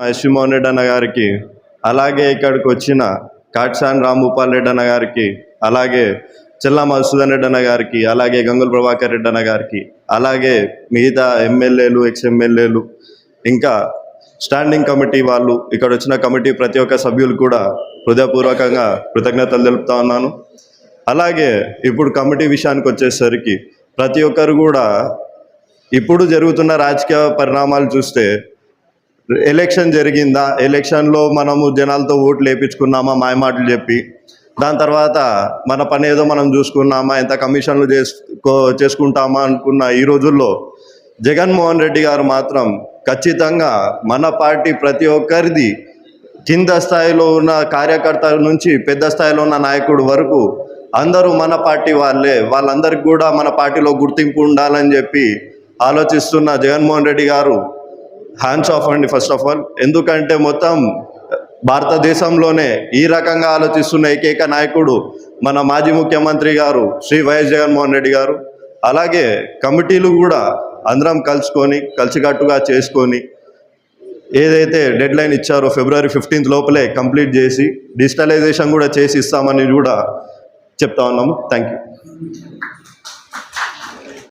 SV Mohan Reddy అన్న గారికి, అలాగే ఇక్కడికి వచ్చిన కాట్సాని రాంభూపాల్ రెడ్డి అన్న గారికి, అలాగే చెల్లా మధుసూదన్ రెడ్డి అన్న గారికి, అలాగే గంగుల ప్రభాకర్ రెడ్డి అన్న గారికి, అలాగే మిగతా ఎమ్మెల్యేలు, ఎమ్మెల్యేలు, ఇంకా స్టాండింగ్ కమిటీ వాళ్ళు, ఇక్కడ వచ్చిన కమిటీ ప్రతి ఒక్క సభ్యులు కూడా హృదయపూర్వకంగా కృతజ్ఞతలు తెలుపుతా ఉన్నాను. అలాగే ఇప్పుడు కమిటీ విషయానికి వచ్చేసరికి ప్రతి ఒక్కరు కూడా ఇప్పుడు జరుగుతున్న రాజకీయ పరిణామాలు చూస్తే, ఎలక్షన్ జరిగిందా, ఎలక్షన్లో మనము జనాలతో ఓట్లు వేయించుకున్నామా మాయమాటలు చెప్పి, దాని తర్వాత మన పని ఏదో మనం చూసుకున్నామా, ఎంత కమిషన్లు చేసుకుంటామా అనుకున్న ఈ రోజుల్లో జగన్మోహన్ రెడ్డి గారు మాత్రం ఖచ్చితంగా మన పార్టీ ప్రతి ఒక్కరిది, కింద స్థాయిలో ఉన్న కార్యకర్తల నుంచి పెద్ద స్థాయిలో ఉన్న నాయకుడు వరకు అందరూ మన పార్టీ వాళ్ళే, వాళ్ళందరికీ కూడా మన పార్టీలో గుర్తింపు ఉండాలని చెప్పి ఆలోచిస్తున్న జగన్మోహన్ రెడ్డి గారు హ్యాండ్స్ ఆఫ్ అండి ఫస్ట్ ఆఫ్ ఆల్. ఎందుకంటే మొత్తం భారతదేశంలోనే ఈ రకంగా ఆలోచిస్తున్న ఏకైక నాయకుడు మన మాజీ ముఖ్యమంత్రి గారు శ్రీ వైఎస్ జగన్మోహన్ రెడ్డి గారు. అలాగే కమిటీలు కూడా అందరం కలుసుకొని కలిసికట్టుగా చేసుకొని ఏదైతే డెడ్ లైన్ ఇచ్చారో February 15th లోపలే కంప్లీట్ చేసి డిజిటలైజేషన్ కూడా చేసి ఇస్తామని కూడా చెప్తా ఉన్నాము. Thank you.